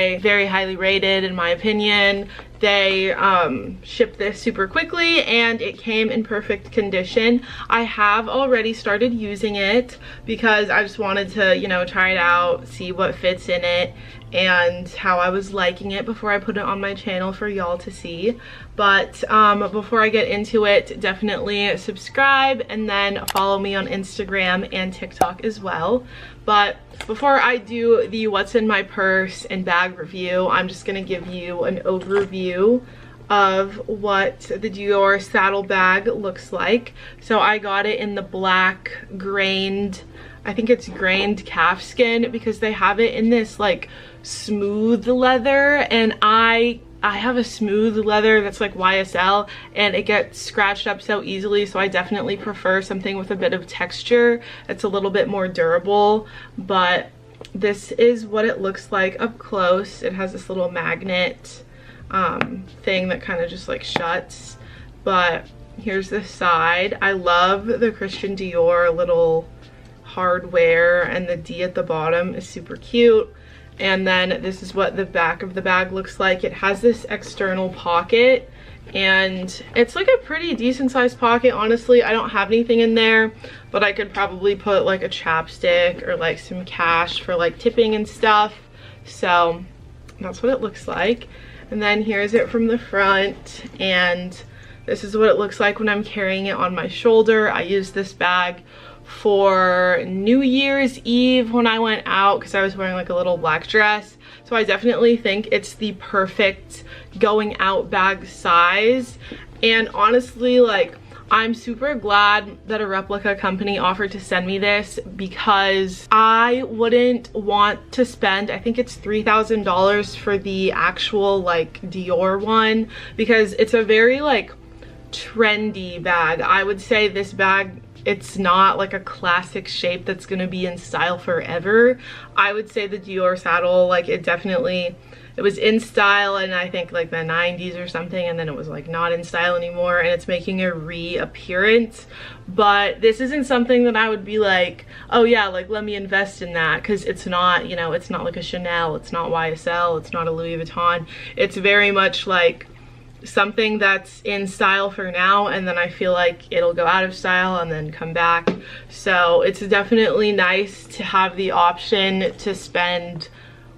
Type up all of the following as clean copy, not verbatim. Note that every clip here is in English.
say very highly rated in my opinion. They shipped this super quickly and it came in perfect condition. I have already started using it because I just wanted to, you know, try it out, see what fits in it and how I was liking it before I put it on my channel for y'all to see. But before I get into it, definitely subscribe and then follow me on Instagram and TikTok as well. But before I do the what's in my purse and bag review, I'm just gonna give you an overview of what the Dior saddle bag looks like. So I got it in the black grained, I think it's grained calfskin, because they have it in this like smooth leather, and I have a smooth leather that's like YSL and it gets scratched up so easily, so I definitely prefer something with a bit of texture. It's a little bit more durable, but this is what it looks like up close. It has this little magnet thing that kind of just like shuts, but here's the side. I love the Christian Dior little hardware, and the D at the bottom is super cute. And then this is what the back of the bag looks like. It has this external pocket and it's like a pretty decent sized pocket. Honestly, I don't have anything in there, but I could probably put like a chapstick or like some cash for like tipping and stuff. So that's what it looks like. And then here's it from the front, and this is what it looks like when I'm carrying it on my shoulder. I used this bag for New Year's Eve when I went out because I was wearing like a little black dress. So I definitely think it's the perfect going out bag size. And honestly, like, I'm super glad that a replica company offered to send me this, because I wouldn't want to spend, I think it's $3,000 for the actual like Dior one, because it's a very like trendy bag. I would say this bag, it's not like a classic shape that's gonna be in style forever. I would say the Dior saddle, like it was in style in I think like the 90s or something, and then it was like not in style anymore, and it's making a reappearance. But this isn't something that I would be like, oh yeah, like let me invest in that, because it's not, you know, it's not like a Chanel, it's not YSL, it's not a Louis Vuitton. It's very much like something that's in style for now, and then I feel like it'll go out of style and then come back. So it's definitely nice to have the option to spend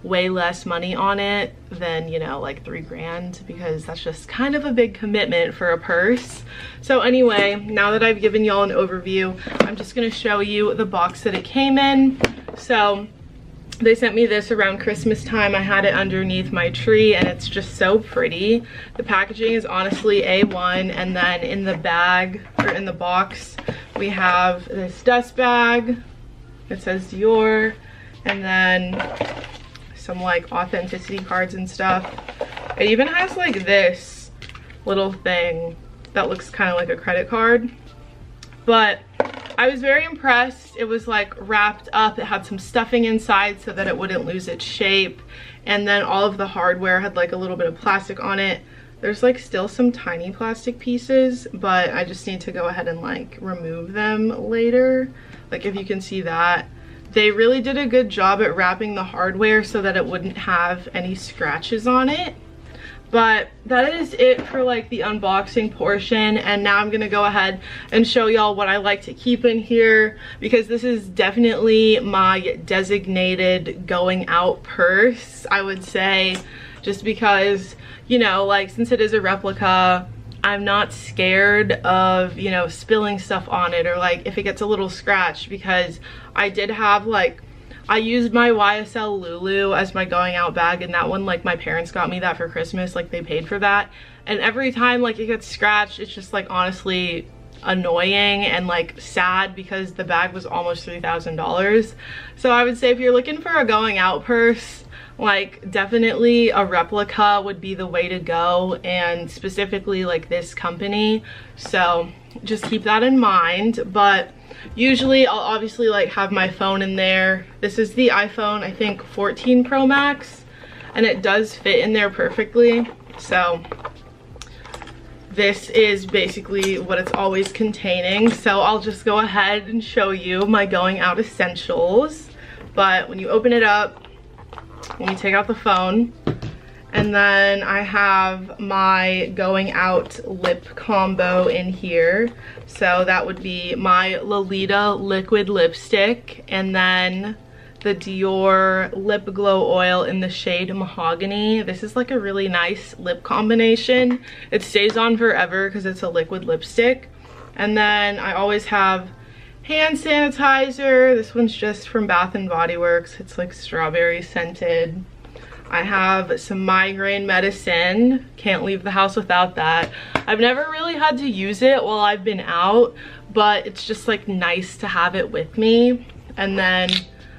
way less money on it than, you know, like $3 grand, because that's just kind of a big commitment for a purse. So anyway, now that I've given y'all an overview, I'm just gonna show you the box that it came in. So they sent me this around Christmas time. I had it underneath my tree and it's just so pretty. The packaging is honestly A1, and then in the bag, or in the box, we have this dust bag. It says Dior, and then some like authenticity cards and stuff. It even has like this little thing that looks kind of like a credit card. But I was very impressed. It was like wrapped up. It had some stuffing inside so that it wouldn't lose its shape. And then all of the hardware had like a little bit of plastic on it. There's like still some tiny plastic pieces, but I just need to go ahead and like remove them later. Like if you can see that. They really did a good job at wrapping the hardware so that it wouldn't have any scratches on it. But that is it for like the unboxing portion, and now I'm gonna go ahead and show y'all what I like to keep in here, because this is definitely my designated going out purse, I would say, just because, you know, like since it is a replica, I'm not scared of, you know, spilling stuff on it, or like if it gets a little scratched, because I did have like, I used my YSL Lulu as my going out bag, and that one, like my parents got me that for Christmas, like they paid for that, and every time like it gets scratched, it's just like honestly annoying and like sad, because the bag was almost $3,000. So I would say if you're looking for a going out purse, like definitely a replica would be the way to go, and specifically like this company. So just keep that in mind. But usually I'll obviously like have my phone in there. This is the iPhone, I think 14 Pro Max, and it does fit in there perfectly. So this is basically what it's always containing. So I'll just go ahead and show you my going out essentials. But when you open it up, Let me take out the phone. And then I have my going out lip combo in here. So that would be my Lolita liquid lipstick, and then the Dior lip glow oil in the shade Mahogany. This is like a really nice lip combination. It stays on forever because it's a liquid lipstick. And then I always have hand sanitizer. This one's just from Bath and Body Works. It's like strawberry scented. I have some migraine medicine. Can't leave the house without that. I've never really had to use it while I've been out, but it's just like nice to have it with me. And then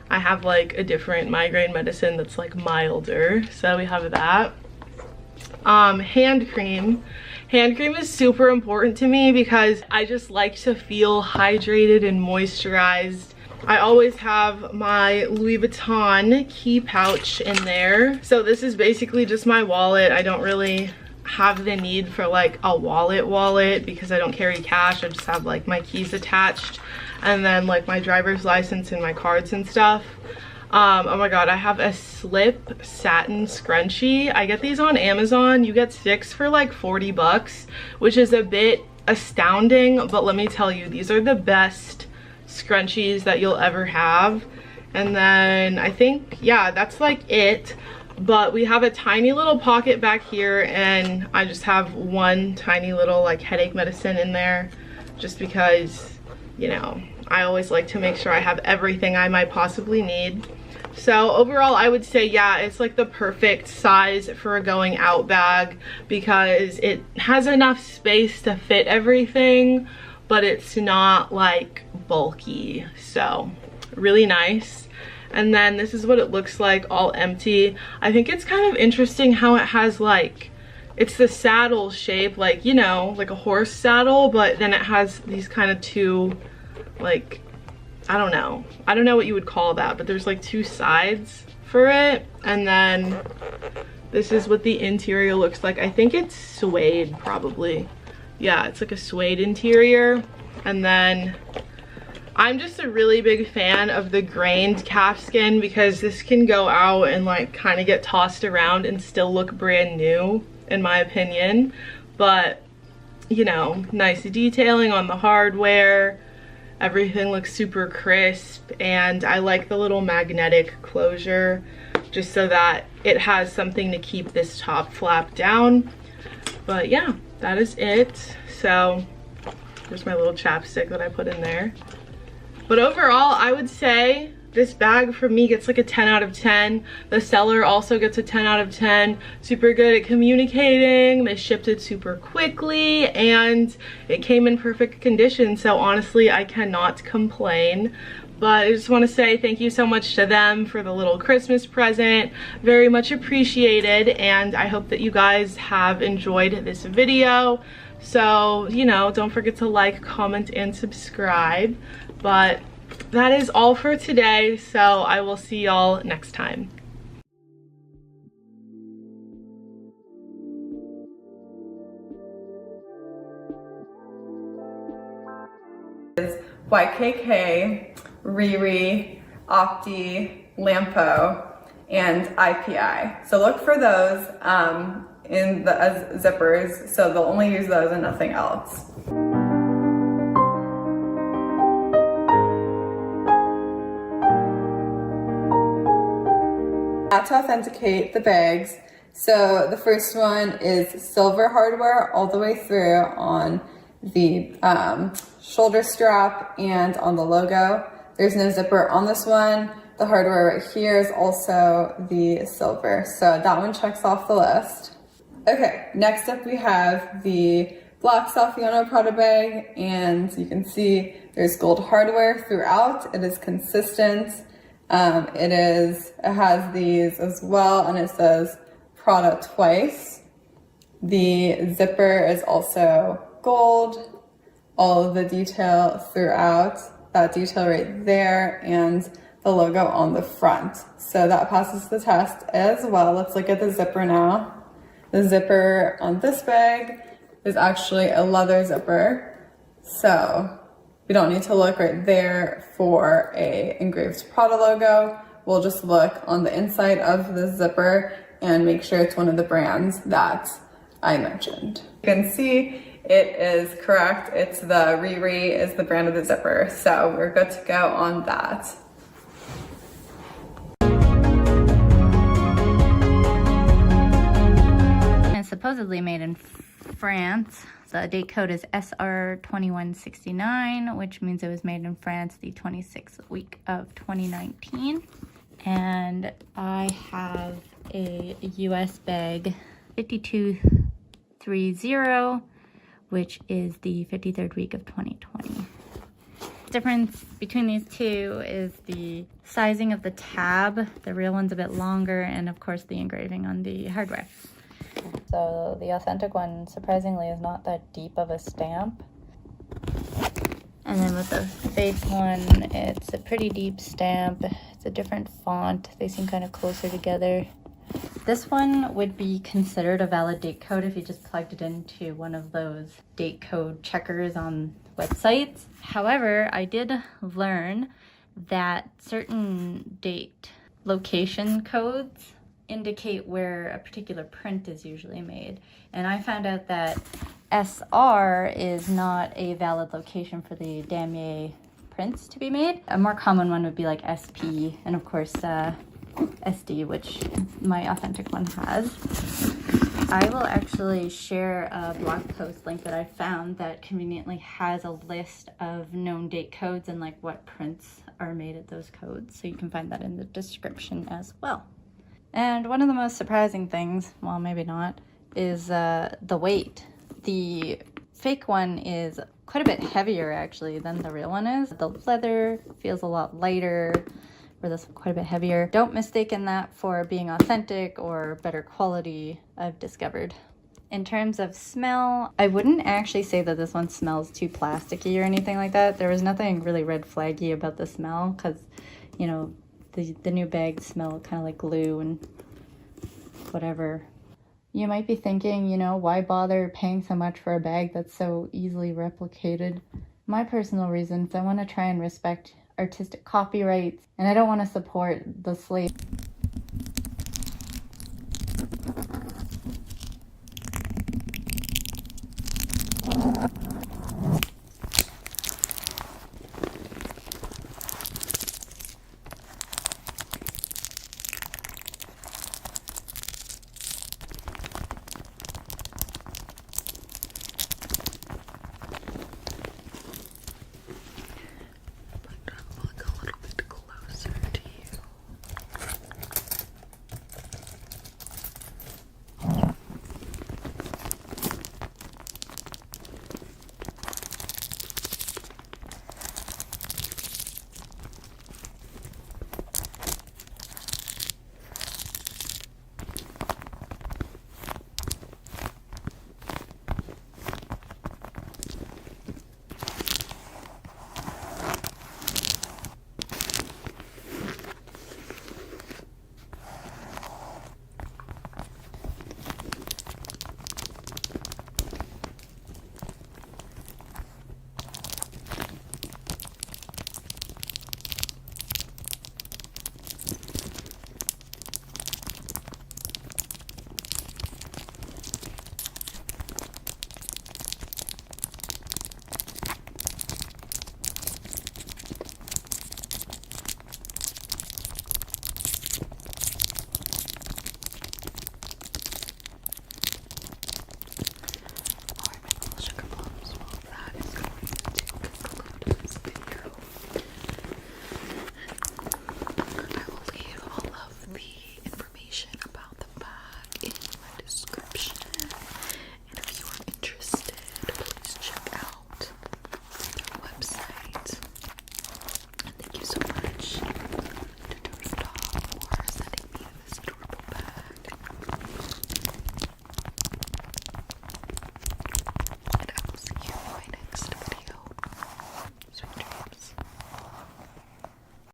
I have like a different migraine medicine that's like milder, so we have that. Hand cream. Hand cream is super important to me because I just like to feel hydrated and moisturized. I always have my Louis Vuitton key pouch in there. So this is basically just my wallet. I don't really have the need for like a wallet because I don't carry cash. I just have like my keys attached and then like my driver's license and my cards and stuff. Oh my god, I have a slip satin scrunchie. I get these on Amazon. You get 6 for like 40 bucks, which is a bit astounding, but let me tell you, these are the best scrunchies that you'll ever have. And then I think, yeah, that's like it. But we have a tiny little pocket back here, and I just have one tiny little like headache medicine in there just because, you know, I always like to make sure I have everything I might possibly need. So overall, I would say, yeah, it's like the perfect size for a going out bag because it has enough space to fit everything, but it's not like bulky. So really nice. And then this is what it looks like all empty. I think it's kind of interesting how it has like, it's the saddle shape, like, you know, like a horse saddle, but then it has these kind of two, like, I don't know what you would call that, but there's like 2 sides for it. And then this is what the interior looks like. I think it's suede probably. Yeah, it's like a suede interior. And then I'm just a really big fan of the grained calfskin because this can go out and like kind of get tossed around and still look brand new, in my opinion. But, you know, nice detailing on the hardware. Everything looks super crisp, and I like the little magnetic closure just so that it has something to keep this top flap down. But yeah, that is it. So there's my little chapstick that I put in there. But overall, I would say this bag for me gets like a 10 out of 10. The seller also gets a 10 out of 10. Super good at communicating. They shipped it super quickly and it came in perfect condition. So honestly, I cannot complain. But I just want to say thank you so much to them for the little Christmas present. Very much appreciated, and I hope that you guys have enjoyed this video. So, you know, don't forget to like, comment, and subscribe. But that is all for today, so I will see y'all next time. YKK, Riri, Opti, Lampo, and IPI. So look for those in the as zippers, so they'll only use those and nothing else. To authenticate the bags, so the first one is silver hardware all the way through on the shoulder strap and on the logo. There's no zipper on this one. The hardware right here is also the silver, so that one checks off the list. Okay, next up we have the black Saffiano Prada bag, and you can see there's gold hardware throughout. It is consistent. It has these as well, and it says Prada twice. The zipper is also gold. All of the detail throughout, that detail right there, and the logo on the front. So that passes the test as well. Let's look at the zipper now. The zipper on this bag is actually a leather zipper. So we don't need to look right there for a engraved Prada logo, we'll just look on the inside of the zipper and make sure it's one of the brands that I mentioned. You can see it is correct. It's the Riri is the brand of the zipper. So we're good to go on that. It's supposedly made in France. The date code is SR2169, which means it was made in France the 26th week of 2019. And I have a US bag 5230, which is the 53rd week of 2020. Difference between these two is the sizing of the tab. The real one's a bit longer, and of course the engraving on the hardware. So the authentic one, surprisingly, is not that deep of a stamp. And then with the fake one, it's a pretty deep stamp. It's a different font. They seem kind of closer together. This one would be considered a valid date code if you just plugged it into one of those date code checkers on websites. However, I did learn that certain date location codes indicate where a particular print is usually made. And I found out that SR is not a valid location for the damier prints to be made. A more common one would be like SP, and of course SD, which my authentic one has. I will actually share a blog post link that I found that conveniently has a list of known date codes and like what prints are made at those codes. So you can find that in the description as well. And one of the most surprising things, well, maybe not, is the weight. The fake one is quite a bit heavier actually than the real one is. The leather feels a lot lighter, where this one quite a bit heavier. Don't mistake that for being authentic or better quality, I've discovered. In terms of smell, I wouldn't actually say that this one smells too plasticky or anything like that. There was nothing really red flaggy about the smell because, you know, the new bags smell kind of like glue and whatever. You might be thinking, you know, why bother paying so much for a bag that's so easily replicated? My personal reason is I want to try and respect artistic copyrights, and I don't want to support the slave